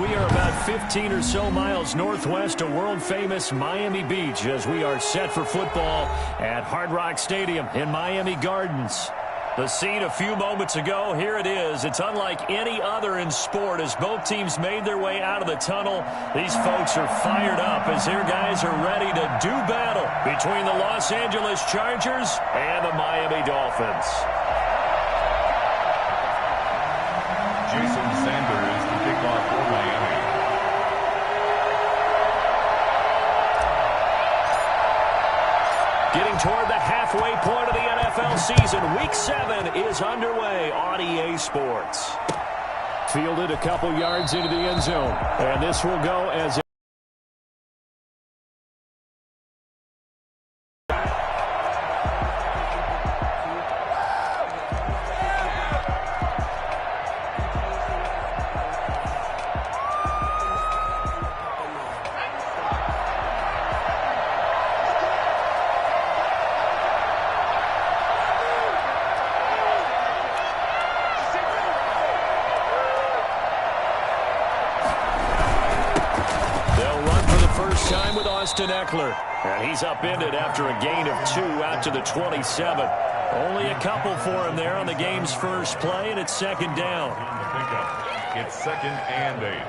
We are about 15 or so miles northwest of world-famous Miami Beach as we are set for football at Hard Rock Stadium in Miami Gardens. The scene a few moments ago, here it is. It's unlike any other in sport as both teams made their way out of the tunnel. These folks are fired up as their guys are ready to do battle between the Los Angeles Chargers and the Miami Dolphins. Jason Sanders, the kickoff for Miami. Getting toward the halfway point of the NFL season. Week 7 is underway on EA Sports. Fielded a couple yards into the end zone. And this will go as a and he's upended after a gain of 2 out to the 27. Only a couple for him there on the game's first play, and it's second down. It's 2nd and 8.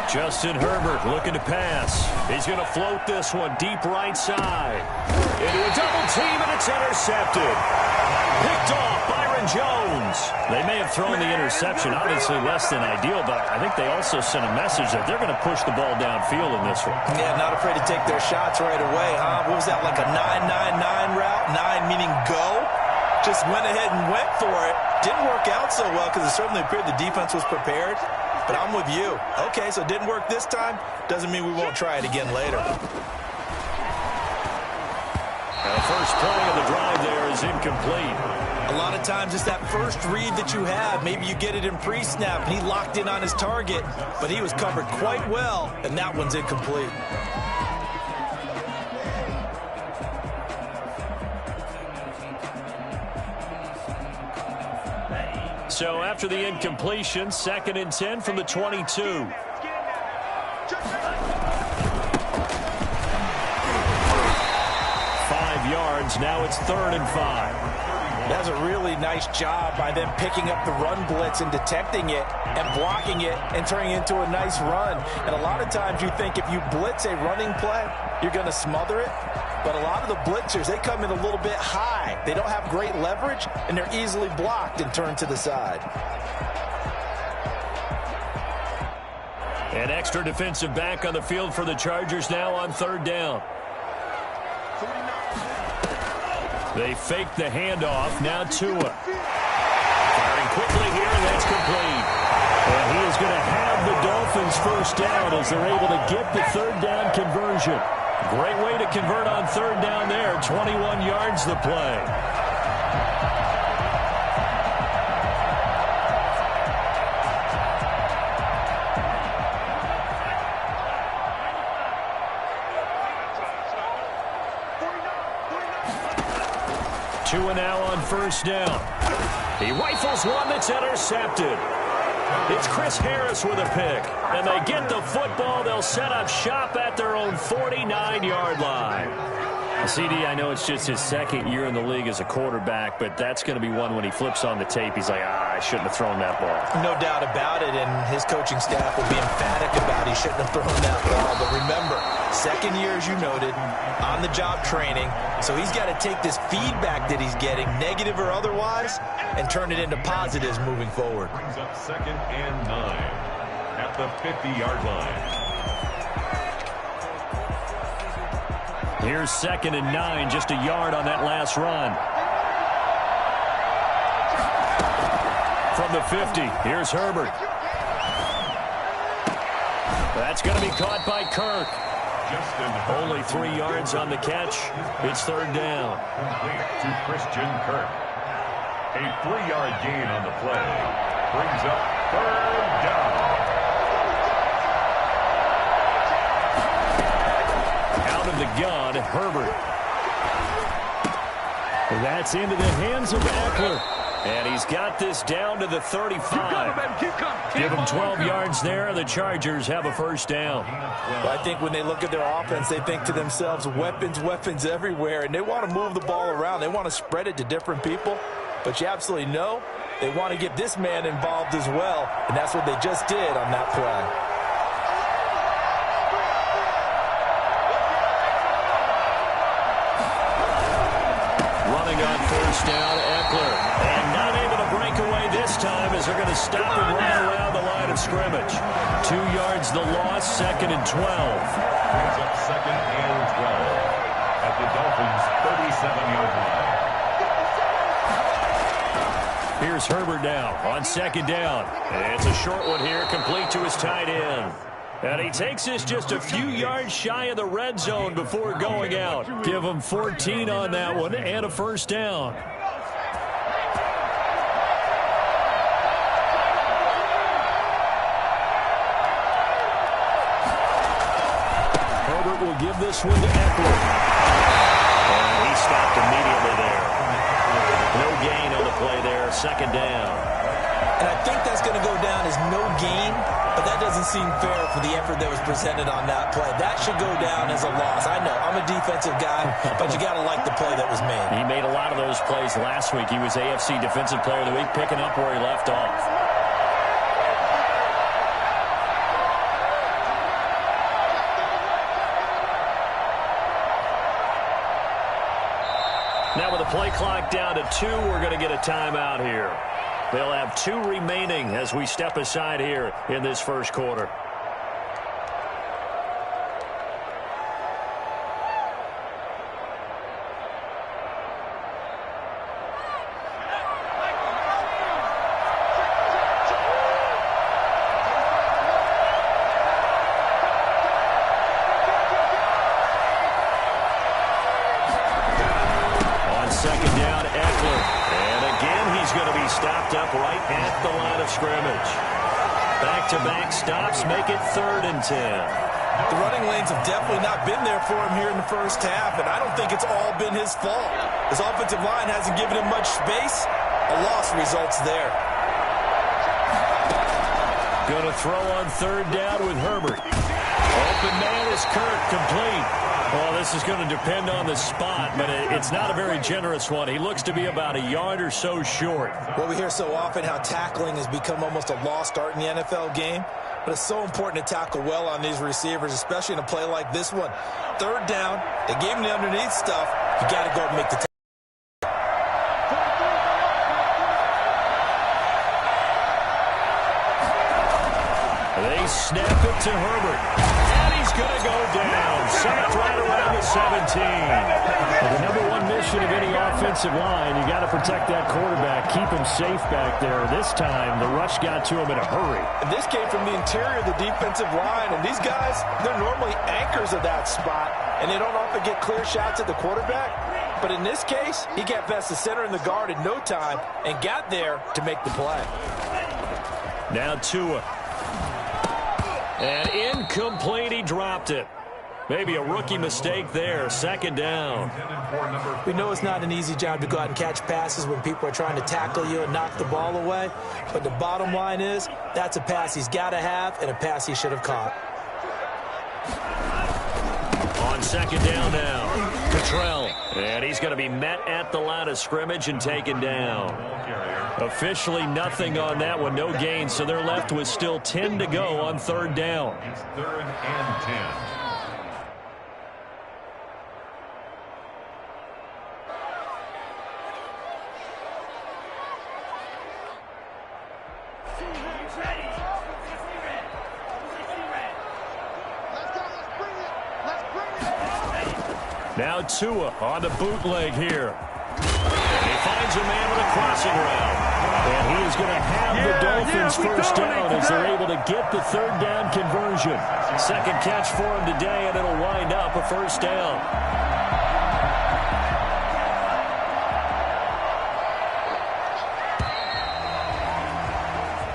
Justin Herbert looking to pass. He's going to float this one deep right side. Into a double team, and it's intercepted. Picked off Byron Jones. They may have thrown the interception, obviously less than ideal, but I think they also sent a message that they're going to push the ball downfield in this one. Yeah, not afraid to take their shots right away, huh? What was that, like a 9-9-9 route? 9 meaning go? Just went ahead and went for it. Didn't work out so well because it certainly appeared the defense was prepared. But I'm with you. Okay, so it didn't work this time. Doesn't mean we won't try it again later. And the first play of the drive there is incomplete. A lot of times it's that first read that you have. Maybe you get it in pre-snap, and he locked in on his target. But he was covered quite well, and that one's incomplete. So after the incompletion, 2nd and 10 from the 22. 5 yards. Now it's 3rd and 5. That's a really nice job by them picking up the run blitz and detecting it and blocking it and turning it into a nice run. And a lot of times you think if you blitz a running play, you're going to smother it. But a lot of the blitzers, they come in a little bit high. They don't have great leverage, and they're easily blocked and turned to the side. An extra defensive back on the field for the Chargers now on 3rd down. They fake the handoff. Now Tua. Firing quickly here, and that's complete. And he is going to have the Dolphins first down as they're able to get the 3rd down conversion. Great way to convert on 3rd down there. 21 yards the play. Tua now on 1st down. He rifles one that's intercepted. It's Chris Harris with a pick. And they get the football. They'll set up shop at their own 49-yard line. CD, I know it's just his 2nd year in the league as a quarterback, but that's going to be one when he flips on the tape. He's like, I shouldn't have thrown that ball. No doubt about it, and his coaching staff will be emphatic about he shouldn't have thrown that ball. But remember, 2nd year, as you noted, on-the-job training, so he's got to take this feedback that he's getting, negative or otherwise, and turn it into positives moving forward. Brings up 2nd and 9 at the 50-yard line. Here's 2nd and 9, just a yard on that last run. From the 50, here's Herbert. That's going to be caught by Kirk. Only 3 yards on the catch. It's third down. Complete to Christian Kirk. A 3-yard gain on the play brings up third down. Out of the gun, Herbert. That's into the hands of Eckler. And he's got this down to the 35. Give him 12 yards there. The Chargers have a first down. Well, I think when they look at their offense, they think to themselves, weapons, weapons everywhere. And they want to move the ball around. They want to spread it to different people. But you absolutely know they want to get this man involved as well. And that's what they just did on that play. On first down, Eckler. And not able to break away this time as they're going to stop him right around the line of scrimmage. 2 yards the loss, second and 12. Brings up second and 12 at the Dolphins' 37-yard line. Here's Herbert now on second down. And it's a short one here, complete to his tight end. And he takes this just a few yards shy of the red zone before going out. Give him 14 on that one and a first down. Herbert will give this one to Eckler. And he stopped immediately there. No gain on the play there, second down. And I think that's going to go down as no gain, but that doesn't seem fair for the effort that was presented on that play. That should go down as a loss. I know, I'm a defensive guy, but you got to like the play that was made. He made a lot of those plays last week. He was AFC Defensive Player of the Week, picking up where he left off. Now with the play clock down to 2, we're going to get a timeout here. They'll have 2 remaining as we step aside here in this first quarter. On second down, Eckler. And again, he's going to be stopped up right at the line of scrimmage. Back-to-back stops make it 3rd and 10. The running lanes have definitely not been there for him here in the first half, and I don't think it's all been his fault. His offensive line hasn't given him much space. A loss results there. Going to throw on third down with Herbert. Open man is Kirk, complete. Well, this is going to depend on the spot, but it's not a very generous one. He looks to be about a yard or so short. Well, we hear so often how tackling has become almost a lost art in the NFL game, but it's so important to tackle well on these receivers, especially in a play like this one. Third down, they gave him the underneath stuff. You got to go and make the tackle. They snap it to Herbert. And he's going to go down. Sacked right around the 17. Well, the number one mission of any offensive line, you got to protect that quarterback, keep him safe back there. This time, the rush got to him in a hurry. And this came from the interior of the defensive line. And these guys, they're normally anchors of that spot, and they don't often get clear shots at the quarterback. But in this case, he got past the center and the guard in no time and got there to make the play. Now Tua. And incomplete, he dropped it. Maybe a rookie mistake there, second down. We know it's not an easy job to go out and catch passes when people are trying to tackle you and knock the ball away. But the bottom line is, that's a pass he's got to have and a pass he should have caught. On second down now, Cottrell. And he's going to be met at the line of scrimmage and taken down. Officially nothing on that one, no gain, so they're left with still 10 to go on third down. It's 3rd and 10. Now Tua on the bootleg here. And he finds a man with a crossing route. And he is going to have the Dolphins first down as they're able to get the third down conversion. Second catch for him today, and it'll wind up a first down.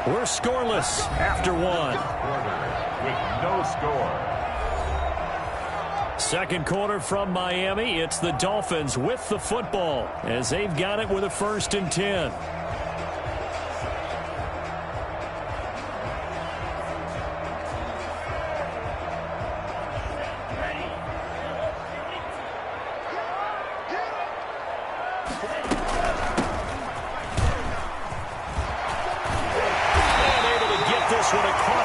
We're scoreless after one. With no score. Second quarter from Miami. It's the Dolphins with the football as they've got it with a 1st and 10.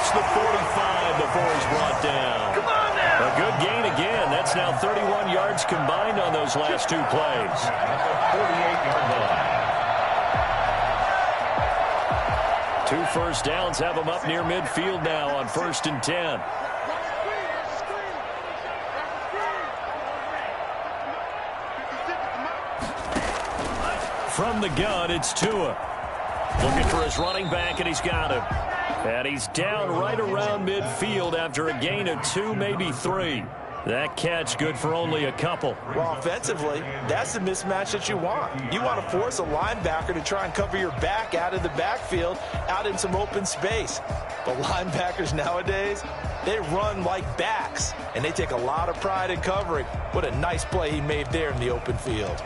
The 45 before he's brought down. Come on now. A good gain again. That's now 31 yards combined on those last 2 plays. At the 48-yard line. 2 first downs have him up near midfield now on 1st and 10. From the gun, it's Tua. Looking for his running back, and he's got him. And he's down right around midfield after a gain of 2, maybe 3. That catch good for only a couple. Well, offensively, that's the mismatch that you want. You want to force a linebacker to try and cover your back out of the backfield, out in some open space. But linebackers nowadays, they run like backs, and they take a lot of pride in covering. What a nice play he made there in the open field.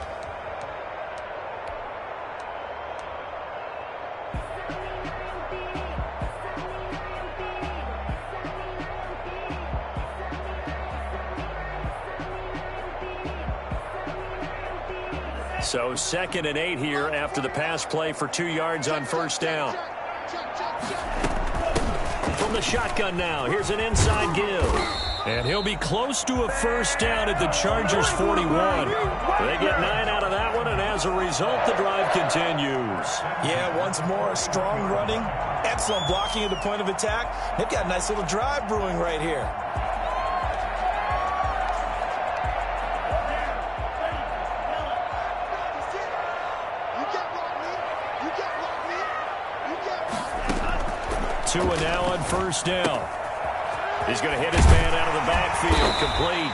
So 2nd and 8 here after the pass play for 2 yards on 1st down. From the shotgun now, here's an inside give. And he'll be close to a first down at the Chargers' 41. They get 9 out of that one, and as a result, the drive continues. Yeah, once more, strong running, excellent blocking at the point of attack. They've got a nice little drive brewing right here. Tua now on 1st down. He's going to hit his man out of the backfield, complete.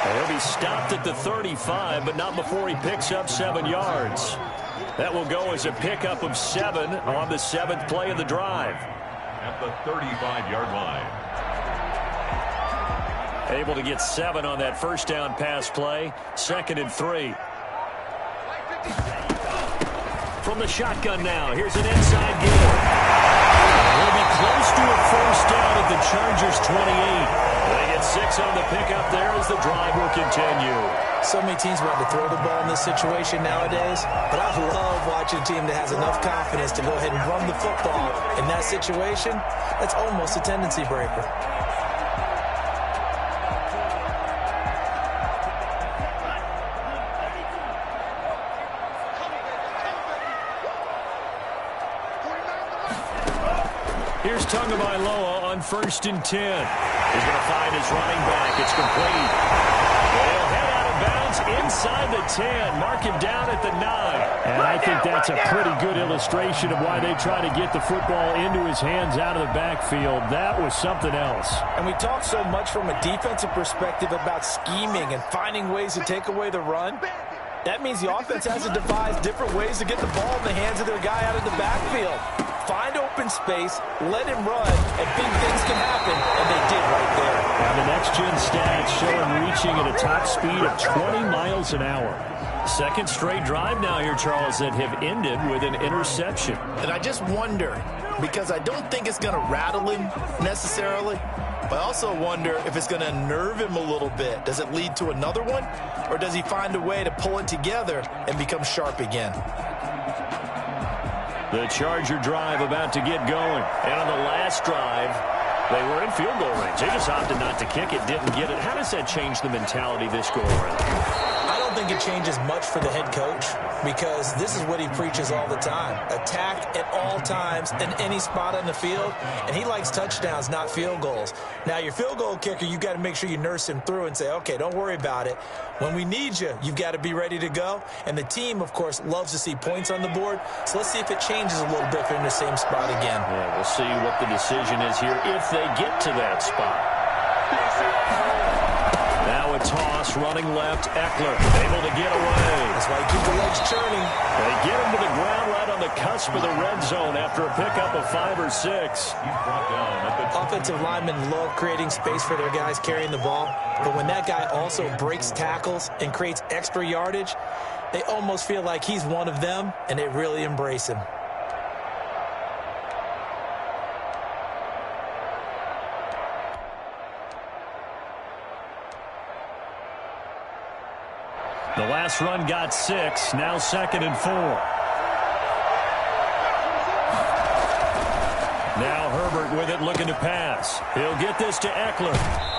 And he'll be stopped at the 35, but not before he picks up 7 yards. That will go as a pickup of 7 on the 7th play of the drive. At the 35-yard line. Able to get 7 on that first down pass play. 2nd and 3. From the shotgun now, here's an inside give. He'll be close to a first down at the Chargers' 28. They get 6 on the pickup there as the drive will continue. So many teams want to throw the ball in this situation nowadays, but I love watching a team that has enough confidence to go ahead and run the football. In that situation, that's almost a tendency breaker. Here's Tagovailoa on 1st and 10. He's going to find his running back. It's complete. They'll head out of bounds inside the 10. Mark him down at the 9. And I think that's a pretty good illustration of why they try to get the football into his hands out of the backfield. That was something else. And we talk so much from a defensive perspective about scheming and finding ways to take away the run. That means the offense has to devise different ways to get the ball in the hands of their guy out of the backfield. Find open space, let him run, and big things can happen, and they did right there. And the next-gen stats show him reaching at a top speed of 20 miles an hour. Second straight drive now here, Charles, that have ended with an interception. And I just wonder, because I don't think it's going to rattle him necessarily, but I also wonder if it's going to unnerve him a little bit. Does it lead to another one, or does he find a way to pull it together and become sharp again? The Charger drive about to get going. And on the last drive, they were in field goal range. They just opted not to kick it, didn't get it. How does that change the mentality this go around? I don't think think it changes much for the head coach because this is what he preaches all the time. Attack at all times in any spot on the field, and he likes touchdowns, not field goals. Now, your field goal kicker, you've got to make sure you nurse him through and say, okay, don't worry about it. When we need you, you've got to be ready to go. And the team, of course, loves to see points on the board. So let's see if it changes a little bit if they're in the same spot again. Yeah, we'll see what the decision is here if they get to that spot. Now a toss, running left, Eckler, able to get away. That's why you keep the legs churning. They get him to the ground right on the cusp of the red zone after a pickup of 5 or 6. Offensive linemen love creating space for their guys carrying the ball, but when that guy also breaks tackles and creates extra yardage, they almost feel like he's one of them, and they really embrace him. The last run got 6, now 2nd and 4. Now Herbert with it, looking to pass. He'll get this to Eckler,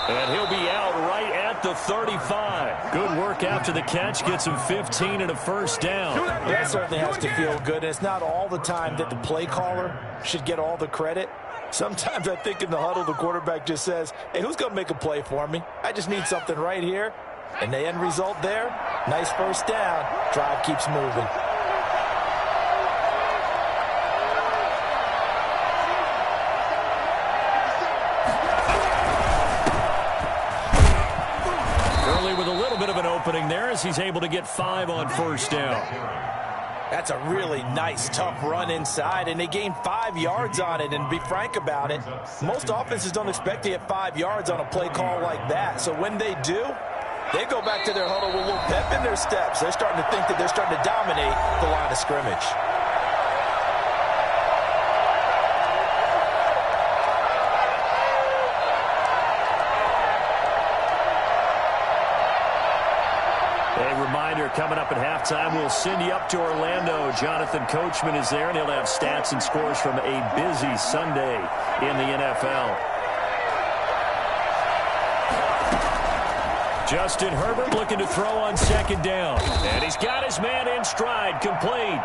and he'll be out right at the 35. Good work after the catch, gets him 15 and a first down. That certainly has to feel good, and it's not all the time that the play caller should get all the credit. Sometimes I think in the huddle, the quarterback just says, hey, who's going to make a play for me? I just need something right here. And the end result there, nice first down. Drive keeps moving. Early with a little bit of an opening there as he's able to get 5 on first down. That's a really nice, tough run inside, and they gained 5 yards on it. And to be frank about it, most offenses don't expect to get 5 yards on a play call like that. So when they do, they go back to their huddle with a little pep in their steps. They're starting to think that they're starting to dominate the line of scrimmage. A reminder, coming up at halftime, we'll send you up to Orlando. Jonathan Coachman is there, and he'll have stats and scores from a busy Sunday in the NFL. Justin Herbert looking to throw on 2nd down. And he's got his man in stride, complete.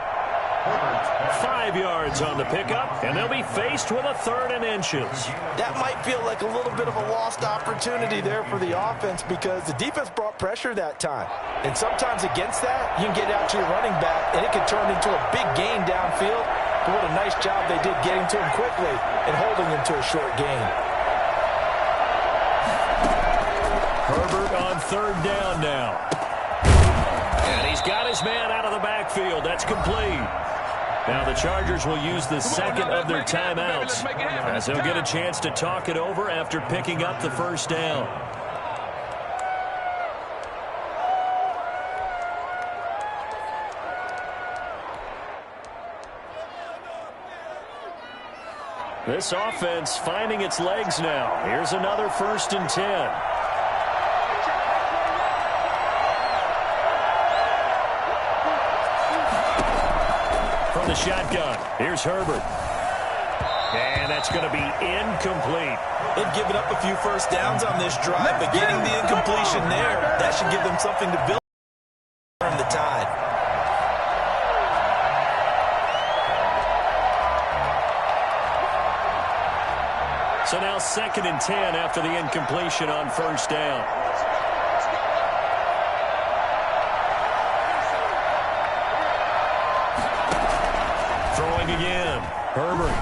5 yards on the pickup, and they'll be faced with a 3rd and inches. That might feel like a little bit of a lost opportunity there for the offense because the defense brought pressure that time. And sometimes against that, you can get out to your running back, and it can turn into a big gain downfield. But what a nice job they did getting to him quickly and holding him to a short gain. Herbert on 3rd down now. And he's got his man out of the backfield. That's complete. Now the Chargers will use the 2nd of their timeouts as they'll get a chance to talk it over after picking up the first down. This offense finding its legs now. Here's another 1st and 10. From the shotgun, here's Herbert. And that's going to be incomplete. They've given up a few first downs on this drive, but getting the incompletion there, that should give them something to build on the tide. So now 2nd and 10 after the incompletion on first down. Throwing again, Herbert.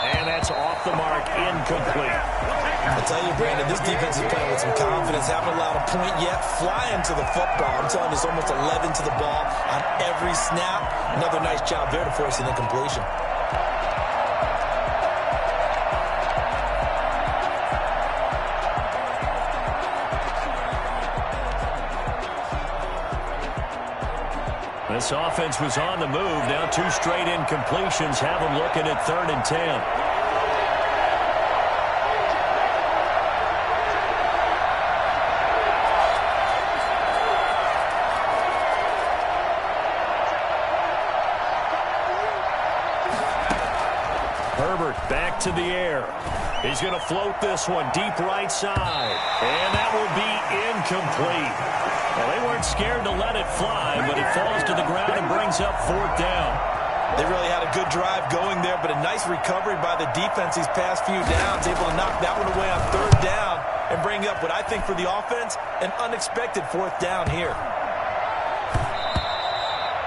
And that's off the mark, incomplete. I tell you, Brandon, this defense is playing with some confidence. Haven't allowed a point yet. Flying to the football. I'm telling you, it's almost 11 to the ball on every snap. Another nice job there to force an incompletion. This offense was on the move. Now 2 straight incompletions have them looking at 3rd and 10. Herbert back to the air. He's going to float this one deep right side. And that will be incomplete. Well, they weren't scared to let it fly, but it falls to the ground and brings up 4th down. They really had a good drive going there, but a nice recovery by the defense these past few downs, able to knock that one away on 3rd down and bring up what I think for the offense, an unexpected 4th down here.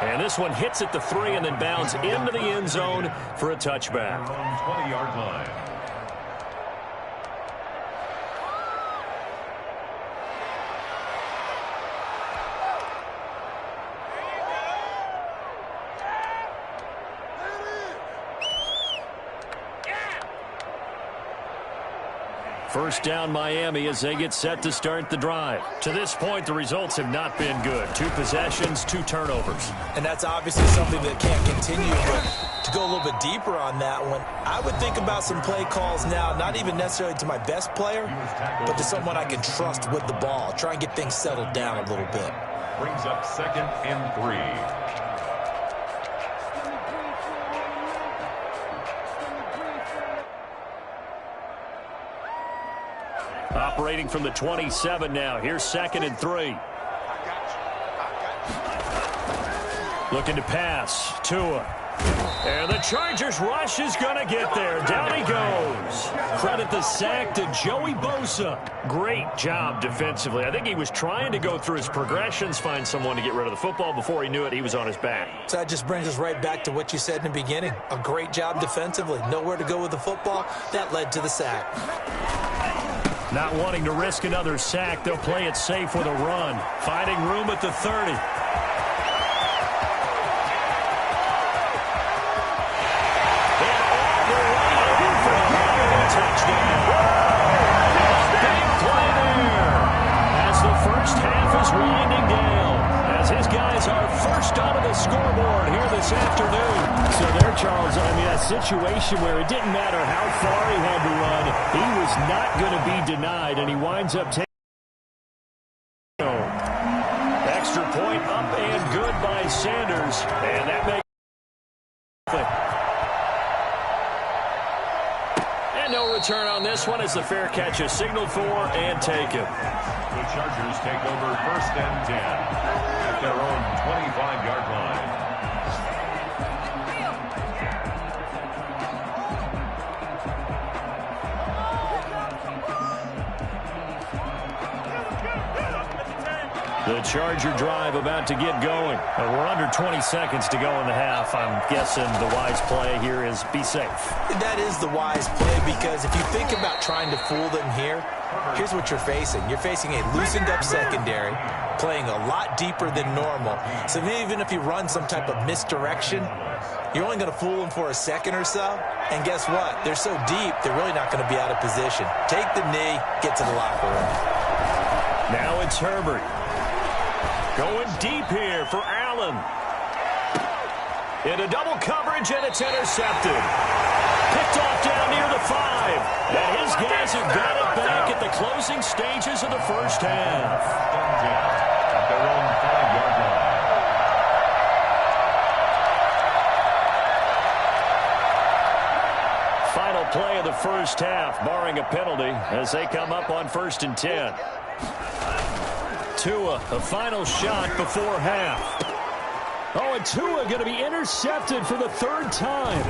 And this one hits at the 3 and then bounds into the end zone for a touchback. 20-yard line. First down Miami as they get set to start the drive. To this point, the results have not been good. 2 possessions, 2 turnovers. And that's obviously something that can't continue, but to go a little bit deeper on that one, I would think about some play calls now, not even necessarily to my best player, but to someone I can trust with the ball. Try and get things settled down a little bit. Brings up 2nd and 3. Operating from the 27 now. Here's 2nd and 3. Looking to pass. Tua. And the Chargers rush is going to get there. Down he goes. Credit the sack to Joey Bosa. Great job defensively. I think he was trying to go through his progressions, find someone to get rid of the football. Before he knew it, he was on his back. So that just brings us right back to what you said in the beginning. A great job defensively. Nowhere to go with the football. That led to the sack. Not wanting to risk another sack, they'll play it safe with a run. Finding room at the 30. Touchdown. Big play there. As the first half is winding down. As his guys are first onto the scoreboard here this afternoon. So there, Charles, I mean, a situation where it didn't matter how far he had to run, he was not going to be denied, and he winds up taking. Extra point up and good by Sanders, and that makes it. And no return on this one as the fair catch is signaled for and taken. The Chargers take over 1st and 10 at their own 25-yard line. The Charger drive about to get going. We're under 20 seconds to go in the half. I'm guessing the wise play here is be safe. That is the wise play, because if you think about trying to fool them here, here's what you're facing. You're facing a loosened up secondary, playing a lot deeper than normal. So even if you run some type of misdirection, you're only going to fool them for a second or so. And guess what? They're so deep, they're really not going to be out of position. Take the knee, get to the locker room. Now it's Herbert. Going deep here for Allen. Into double coverage, and it's intercepted. Picked off down near the 5. And his guys have got it back at the closing stages of the first half. At their own 5-yard line. Final play of the first half, barring a penalty, as they come up on 1st and 10. Tua, a final shot before half. Oh, and Tua going to be intercepted for the 3rd time.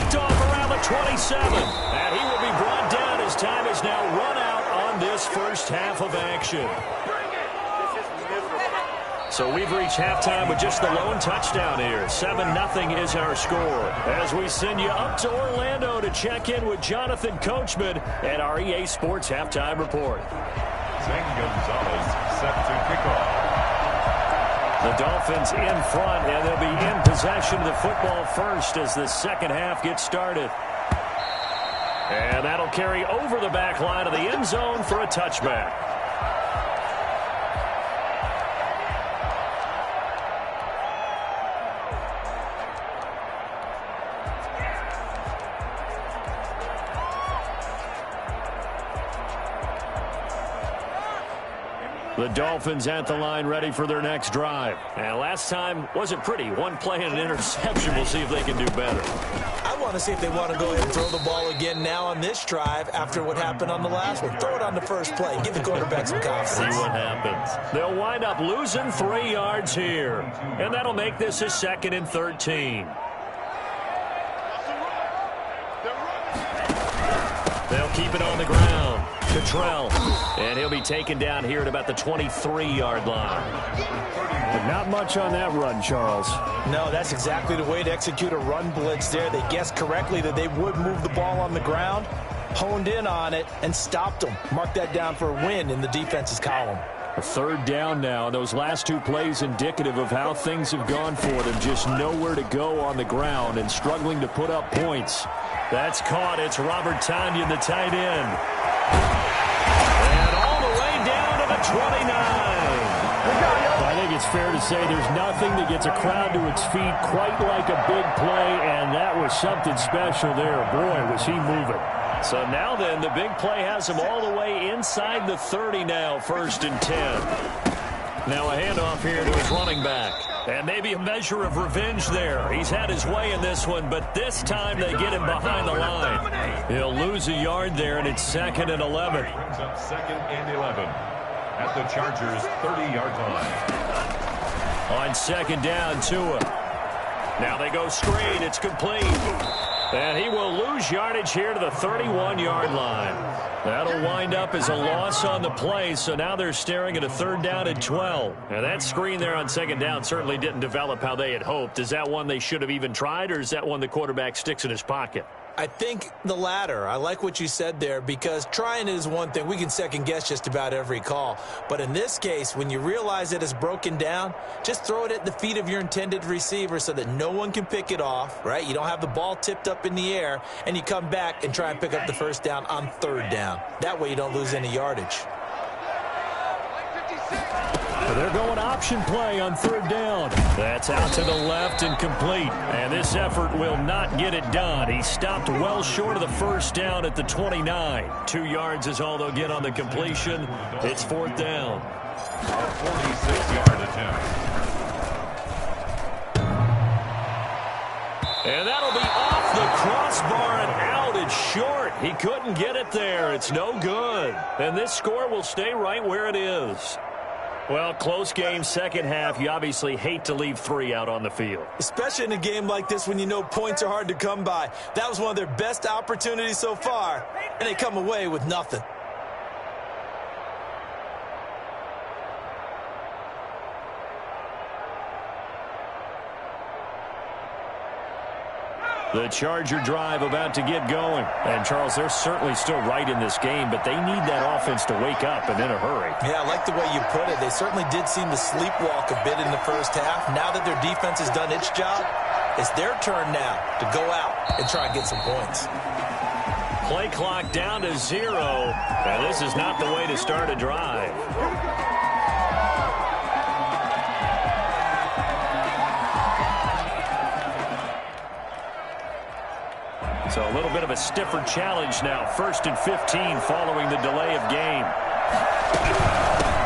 Picked off around the 27. And he will be brought down as time is now run out on this first half of action. So we've reached halftime with just the lone touchdown here. 7-0 is our score. As we send you up to Orlando to check in with Jonathan Coachman at our EA Sports Halftime Report. Zane Gonzalez set to kick off. The Dolphins in front, and they'll be in possession of the football first as the second half gets started. And that'll carry over the back line of the end zone for a touchback. The Dolphins at the line ready for their next drive. And last time wasn't pretty. One play and an interception. We'll see if they can do better. I want to see if they want to go ahead and throw the ball again now on this drive after what happened on the last one. Throw it on the first play. Give the quarterback some confidence. See what happens. They'll wind up losing 3 yards here, and that'll make this a 2nd and 13. They'll keep it on the ground. Cottrell, and he'll be taken down here at about the 23-yard line. But not much on that run, Charles. No, that's exactly the way to execute a run blitz there. They guessed correctly that they would move the ball on the ground, honed in on it, and stopped them. Mark that down for a win in the defense's column. A 3rd down now. Those last 2 plays indicative of how things have gone for them. Just nowhere to go on the ground and struggling to put up points. That's caught. It's Robert Tonyan, the tight end. And all the way down to the 29. I think it's fair to say there's nothing that gets a crowd to its feet quite like a big play, and that was something special there. Boy, was he moving. So now then, the big play has him all the way inside the 30 now, 1st and 10. Now a handoff here to his running back. And maybe a measure of revenge there. He's had his way in this one, but this time they get him behind the line. He'll lose a yard there, and it's 2nd and 11. Brings up 2nd and 11 at the Chargers' 30-yard line. On 2nd down, Tua. Now they go straight. It's complete. And he will lose yardage here to the 31-yard line. That'll wind up as a loss on the play, so now they're staring at a 3rd down and 12. Now that screen there on 2nd down certainly didn't develop how they had hoped. Is that one they should have even tried, or is that one the quarterback sticks in his pocket? I think the latter. I like what you said there, because trying is one thing. We can second guess just about every call. But in this case, when you realize that it's broken down, just throw it at the feet of your intended receiver so that no one can pick it off, right? You don't have the ball tipped up in the air, and you come back and try and pick up the 1st down on 3rd down. That way you don't lose any yardage. So they're going option play on 3rd down. That's out to the left and complete. And this effort will not get it done. He stopped well short of the 1st down at the 29. 2 yards is all they'll get on the completion. It's 4th down. A 46-yard attempt. And that'll be off the crossbar and out. It's short. He couldn't get it there. It's no good. And this score will stay right where it is. Well, close game, 2nd half. You obviously hate to leave 3 out on the field. Especially in a game like this when you know points are hard to come by. That was one of their best opportunities so far, and they come away with nothing. The Charger drive about to get going. And, Charles, they're certainly still right in this game, but they need that offense to wake up and in a hurry. Yeah, I like the way you put it. They certainly did seem to sleepwalk a bit in the 1st half. Now that their defense has done its job, it's their turn now to go out and try and get some points. Play clock down to 0. And this is not the way to start a drive. So a little bit of a stiffer challenge now. 1st and 15 following the delay of game.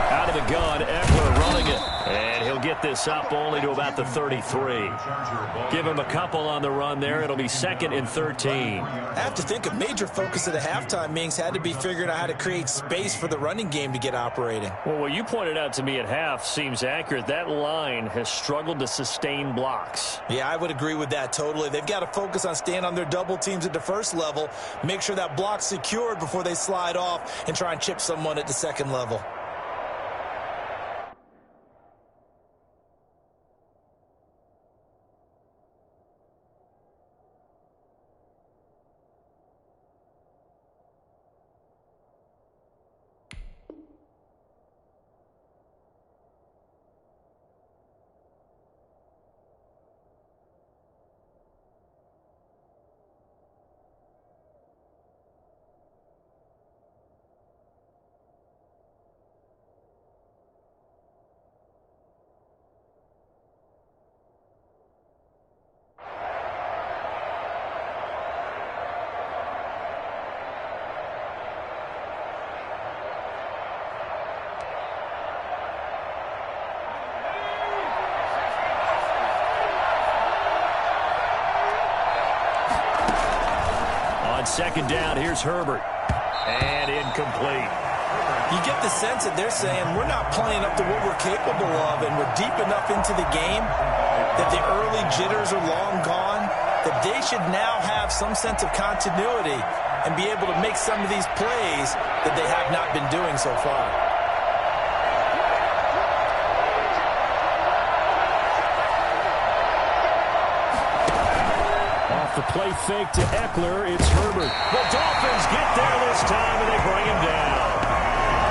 Out of the gun, Eckler running it. And he'll get this up only to about the 33. Give him a couple on the run there. It'll be 2nd and 13. I have to think a major focus of the halftime meetings had to be figuring out how to create space for the running game to get operating. Well, what you pointed out to me at half seems accurate. That line has struggled to sustain blocks. Yeah, I would agree with that totally. They've got to focus on staying on their double teams at the 1st level, make sure that block's secured before they slide off and try and chip someone at the 2nd level. On second down, here's Herbert. And incomplete. You get the sense that they're saying we're not playing up to what we're capable of, and we're deep enough into the game that the early jitters are long gone, that they should now have some sense of continuity and be able to make some of these plays that they have not been doing so far. Off the play fake to Eckler, it's Herbert. The Dolphins get there this time, and they bring him down.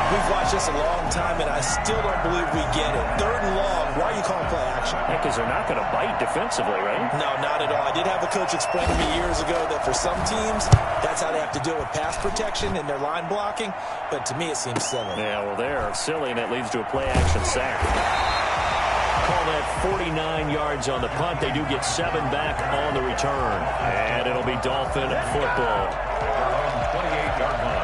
We've watched this a long time, and I still don't believe we get it. 3rd and long, why are you calling play action? Because they're not going to bite defensively, right? No, not at all. I did have a coach explain to me years ago that for some teams, that's how they have to deal with pass protection and their line blocking. But to me, it seems silly. Yeah, well, they're silly, and it leads to a play-action sack. Call that 49 yards on the punt. They do get 7 back on the return. And it'll be Dolphin football. 28-yard line.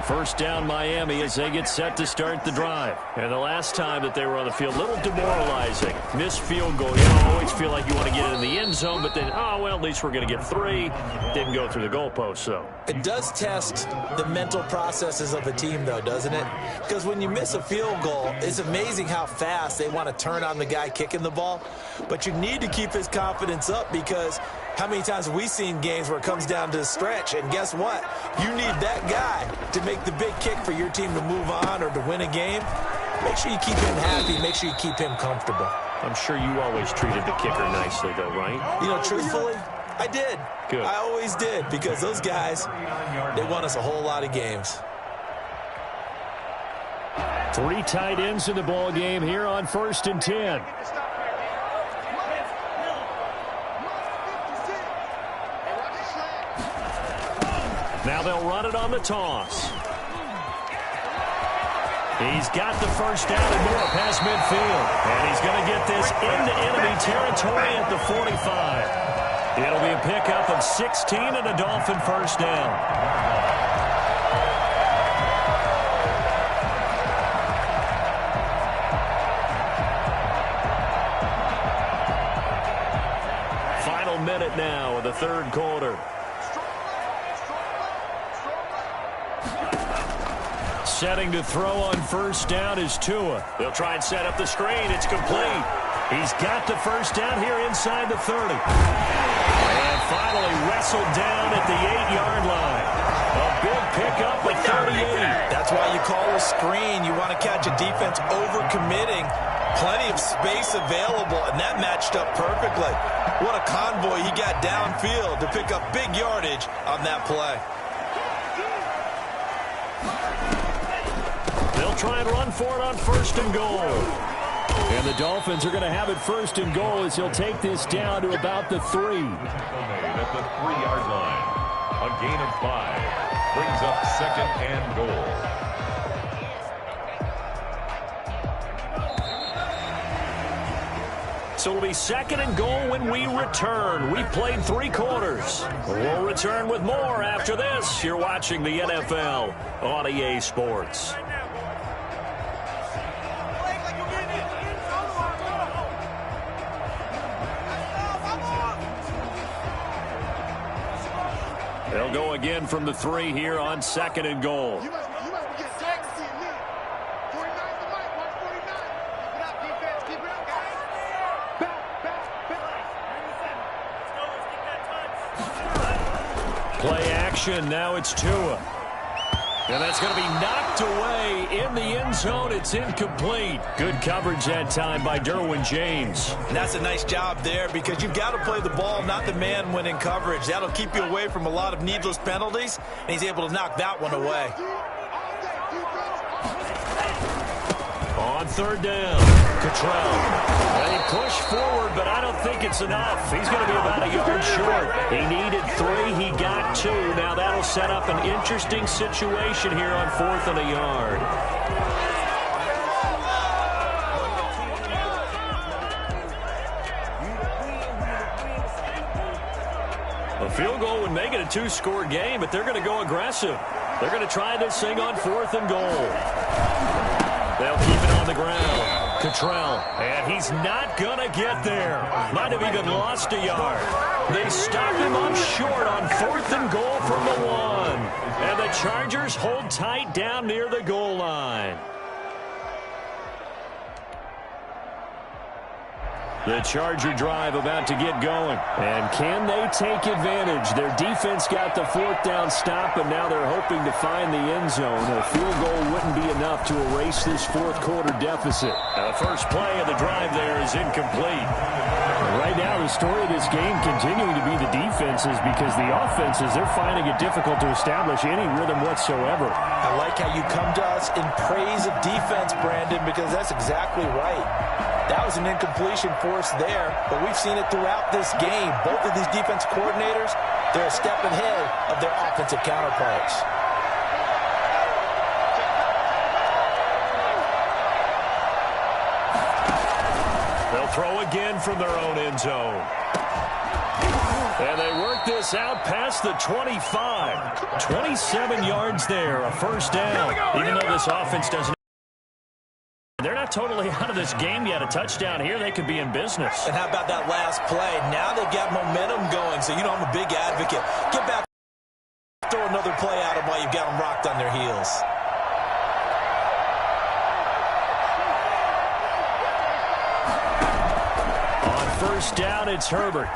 First down Miami as they get set to start the drive. And the last time that they were on the field, a little demoralizing. Missed field goal. You always feel like you want to get it in the end zone, but then, oh, well, at least we're going to get 3. Didn't go through the goalpost, though. It does test the mental processes of a team, though, doesn't it? Because when you miss a field goal, it's amazing how fast they want to turn on the guy kicking the ball. But you need to keep his confidence up, because how many times have we seen games where it comes down to the stretch? And guess what? You need that guy to make the big kick for your team to move on or to win a game. Make sure you keep him happy. Make sure you keep him comfortable. I'm sure you always treated the kicker nicely, though, right? You know, truthfully, I did. Good. I always did, because those guys, they won us a whole lot of games. 3 tight ends in the ball game here on 1st and 10. Now they'll run it on the toss. He's got the first down and more past midfield. And he's going to get this into enemy territory at the 45. It'll be a pickup of 16 and a Dolphin first down. Final minute now of the 3rd quarter. Setting to throw on first down is Tua. They'll try and set up the screen. It's complete. He's got the first down here inside the 30. And finally wrestled down at the 8-yard line. A big pickup of 38. That's why you call a screen. You want to catch a defense overcommitting. Plenty of space available, and that matched up perfectly. What a convoy he got downfield to pick up big yardage on that play. They'll try and run for it on 1st and goal. And the Dolphins are going to have it 1st and goal as he'll take this down to about the 3. At the 3-yard line. A gain of 5. Brings up 2nd and goal. So it'll be 2nd and goal when we return. We've played 3 quarters. We'll return with more after this. You're watching the NFL on EA Sports. They'll go again from the 3 here on 2nd and goal. Play action. Now it's Tua. And that's going to be knocked away in the end zone. It's incomplete. Good coverage that time by Derwin James. And that's a nice job there, because you've got to play the ball, not the man when in coverage. That'll keep you away from a lot of needless penalties, and he's able to knock that one away. On 3rd down, Cottrell. They push forward, but I don't think it's enough. He's going to be about a yard short. He needed 3. He got 2. Now that'll set up an interesting situation here on 4th and a yard. A field goal would make it a two-score game, but they're going to go aggressive. They're going to try this thing on 4th and goal. They'll keep it on the ground. Cottrell, and he's not going to get there. Might have even lost a yard. They stop him up short on 4th and goal from the 1. And the Chargers hold tight down near the goal line. The Charger drive about to get going. And can they take advantage? Their defense got the 4th down stop, and now they're hoping to find the end zone. A field goal wouldn't be enough to erase this 4th quarter deficit. The first play of the drive there is incomplete. Right now, the story of this game continuing to be the defenses, because the offenses, they're finding it difficult to establish any rhythm whatsoever. I like how you come to us in praise of defense, Brandon, because that's exactly right. That was an incompletion for us there, but we've seen it throughout this game. Both of these defense coordinators, they're a step ahead of their offensive counterparts. They'll throw again from their own end zone. And they work this out past the 25. 27 yards there, a first down. Even though this offense doesn't, they're not totally out of this game yet. A touchdown here, they could be in business. And how about that last play? Now they've got momentum going, so you know I'm a big advocate. Get back, throw another play at them while you've got them rocked on their heels. On first down, it's Herbert.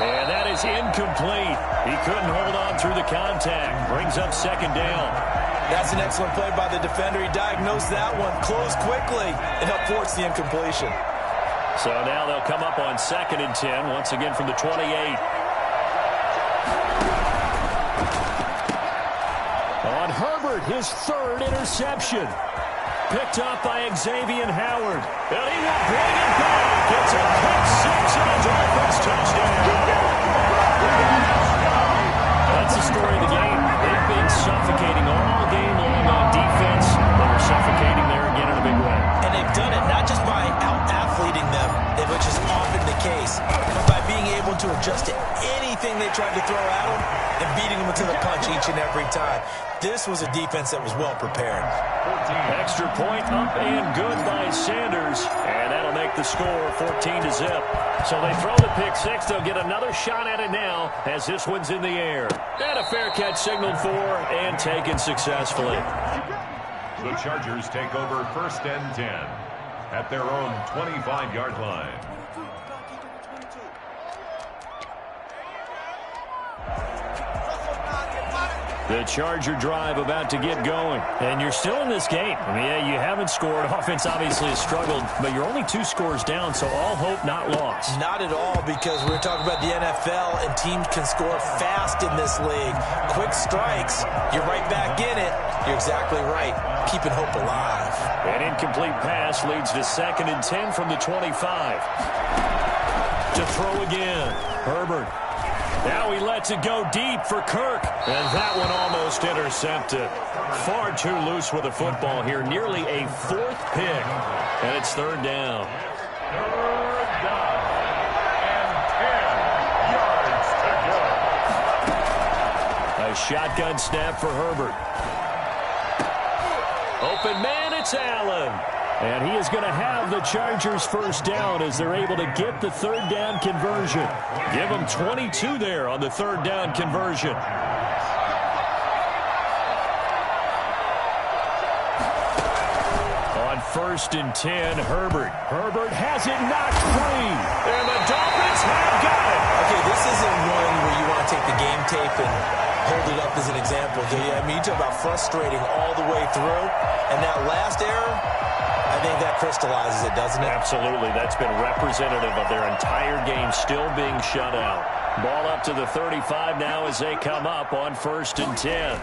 And that is incomplete. He couldn't hold on through the contact. Brings up second down. That's an excellent play by the defender. He diagnosed that one, closed quickly, and helped force the incompletion. So now they'll come up on 2nd and 10, once again from the 28. On Herbert, his 3rd interception. Picked up by Xavier Howard. And he will bring it back. It's a pick 6 and a Dolphins touchdown. That's the story of the game. They've been suffocating all game long on defense. They're suffocating there again in a big way. And they've done it not just by out-athleting them, which is often the case, but by being able to adjust to anything they tried to throw at them and beating them to the punch each and every time. This was a defense that was well prepared. Extra point up and good by Sanders. And that'll make the score 14-0. So they throw the pick 6. They'll get another shot at it now as this one's in the air. And a fair catch signaled for and taken successfully. The Chargers take over 1st and 10 at their own 25-yard line. The Charger drive about to get going. And you're still in this game. I mean, yeah, you haven't scored. Offense obviously has struggled, but you're only 2 scores down, so all hope not lost. Not at all, because we're talking about the NFL, and teams can score fast in this league. Quick strikes, you're right back in it. You're exactly right. Keeping hope alive. An incomplete pass leads to 2nd and 10 from the 25. To throw again. Herbert. Now he lets it go deep for Kirk. And that one almost intercepted. Far too loose with the football here. Nearly a 4th pick. And it's 3rd down. 3rd down. And 10 yards to go. A shotgun snap for Herbert. Open man, it's Allen. And he is going to have the Chargers first down as they're able to get the 3rd down conversion. Give them 22 there on the 3rd down conversion. On 1st and 10, Herbert. Herbert has it knocked free. And the Dolphins have got it. Okay, this isn't one where you want to take the game tape and hold it up as an example, do you? I mean, you talk about frustrating all the way through. And that last error, I think that crystallizes it, doesn't it? Absolutely. That's been representative of their entire game still being shut out. Ball up to the 35 now as they come up on 1st and 10.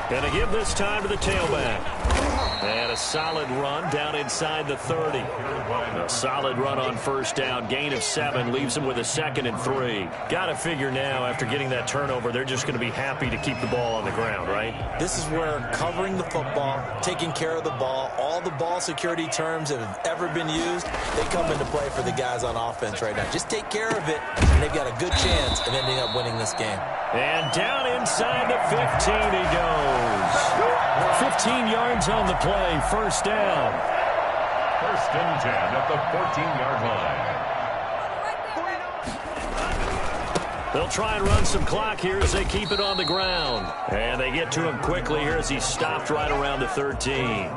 Going to give this time to the tailback. And a solid run down inside the 30. A solid run on first down. Gain of 7 leaves them with a 2nd and 3. Got to figure now, after getting that turnover, they're just going to be happy to keep the ball on the ground, right? This is where covering the football, taking care of the ball, all the ball security terms that have ever been used, they come into play for the guys on offense right now. Just take care of it, and they've got a good chance of ending up winning this game. And down inside the 15 he goes. 15 yards on the play, first down. First and 10 at the 14-yard line. They'll try and run some clock here as they keep it on the ground. And they get to him quickly here as he's stopped right around the 13.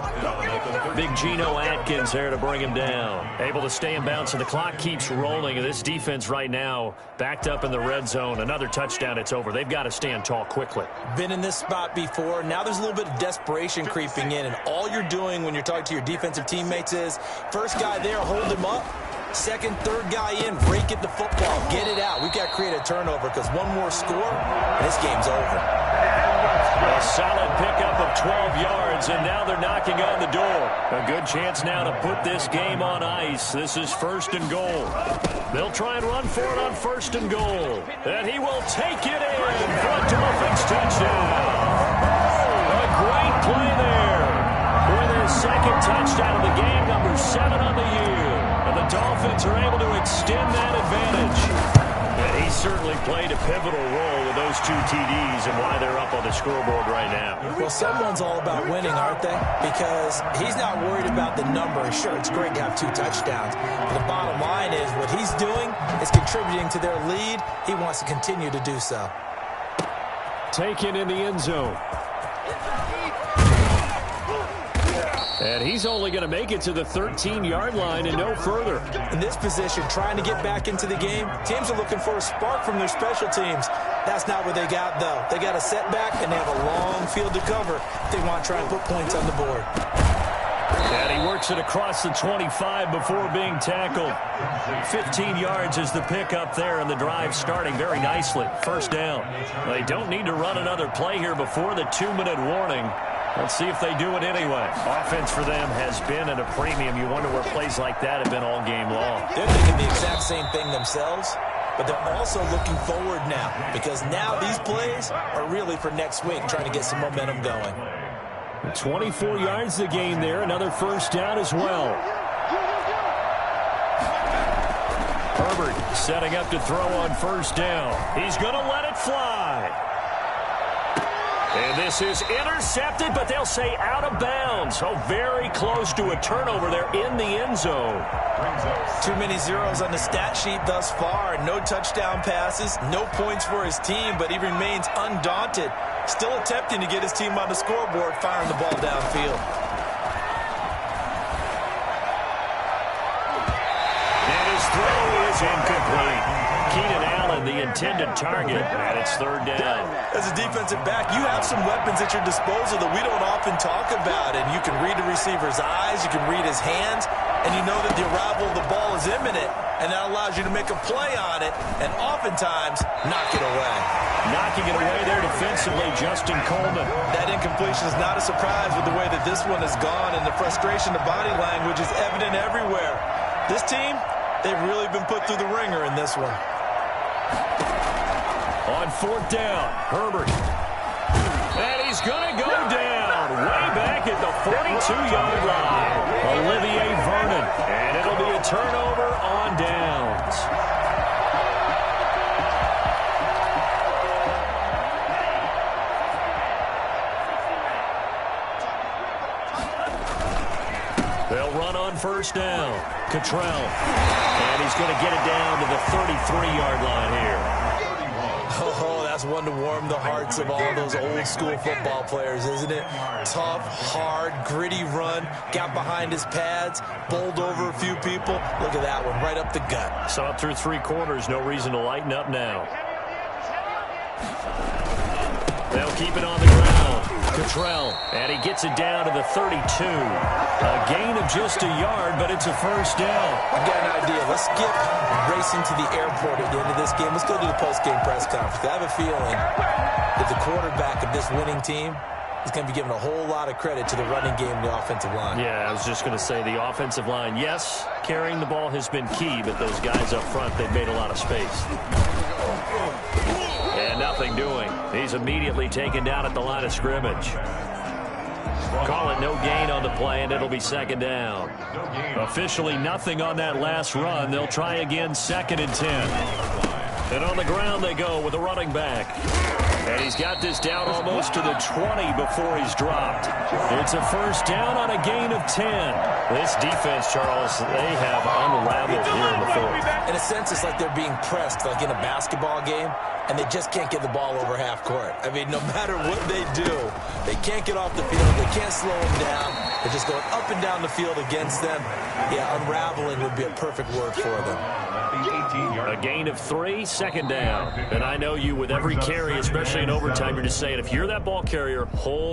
Big Geno Atkins there to bring him down. Able to stay in bounds, and the clock keeps rolling. And this defense right now backed up in the red zone. Another touchdown, it's over. They've got to stand tall quickly. Been in this spot before. Now there's a little bit of desperation creeping in. And all you're doing when you're talking to your defensive teammates is, first guy there, hold him up. Second, third guy in, rake it the football. Get it out. We've got to create a turnover because one more score, and this game's over. A solid pickup of 12 yards, and now they're knocking on the door. A good chance now to put this game on ice. This is first and goal. They'll try and run for it on first and goal. And he will take it in for a Dolphins touchdown. A great play there for their second touchdown of the game, number 7 on the year. And the Dolphins are able to extend that advantage. And he certainly played a pivotal role with those 2 TDs and why they're up on the scoreboard right now. Well, someone's all about winning, aren't they? Because he's not worried about the number. Sure, it's great to have 2 touchdowns. But the bottom line is what he's doing is contributing to their lead. He wants to continue to do so. Taken in the end zone. And he's only going to make it to the 13-yard line and no further. In this position, trying to get back into the game, teams are looking for a spark from their special teams. That's not what they got, though. They got a setback, and they have a long field to cover if they want to try and put points on the board. And he works it across the 25 before being tackled. 15 yards is the pickup there, and the drive starting very nicely. First down. They don't need to run another play here before the 2-minute warning. Let's see if they do it anyway. Offense for them has been at a premium. You wonder where plays like that have been all game long. They're thinking the exact same thing themselves, but they're also looking forward now because now these plays are really for next week, trying to get some momentum going. 24 yards the game there. Another first down as well. Herbert setting up to throw on first down. He's going to let it fly. And this is intercepted, but they'll say out of bounds. So very close to a turnover there in the end zone. Too many zeros on the stat sheet thus far. No touchdown passes, no points for his team, but he remains undaunted. Still attempting to get his team on the scoreboard, firing the ball downfield. And his throw is incomplete. Keenan Allen, the intended target, and it's third down. As a defensive back, you have some weapons at your disposal that we don't often talk about, and you can read the receiver's eyes, you can read his hands, and you know that the arrival of the ball is imminent, and that allows you to make a play on it, and oftentimes knock it away. Knocking it away there defensively, Justin Coleman. That incompletion is not a surprise with the way that this one has gone, and the frustration of body language is evident everywhere. This team, they've really been put through the ringer in this one. On fourth down, Herbert. And he's going to go down way back at the 42-yard line. Olivier Vernon. And it'll be a turnover on downs. They'll run on first down. Cottrell. And he's going to get it down to the 33-yard line here. Oh, that's one to warm the hearts of all those old-school football players, isn't it? Tough, hard, gritty run, got behind his pads, bowled over a few people. Look at that one, right up the gut. Saw it through 3 quarters, no reason to lighten up now. They'll keep it on the ground. Cottrell, and he gets it down to the 32. A gain of just a yard, but it's a first down. I've got an idea. Let's skip racing to the airport at the end of this game. Let's go to the post-game press conference. I have a feeling that the quarterback of this winning team is going to be given a whole lot of credit to the running game and the offensive line. Yeah, I was just going to say the offensive line, yes, carrying the ball has been key, but those guys up front, they've made a lot of space. And nothing doing. He's immediately taken down at the line of scrimmage. Call it no gain on the play, and it'll be second down. Officially nothing on that last run. They'll try again, 2nd and 10. And on the ground they go with a running back. And he's got this down almost to the 20 before he's dropped. It's a first down on a gain of 10. This defense, Charles, they have unraveled here in the fourth. In a sense, it's like they're being pressed, like in a basketball game, and they just can't get the ball over half court. I mean, no matter what they do, they can't get off the field. They can't slow them down. They're just going up and down the field against them. Yeah, unraveling would be a perfect word for them. A gain of 3, 2nd down. And I know you with every carry, especially in overtime, you're just saying, if you're that ball carrier, hold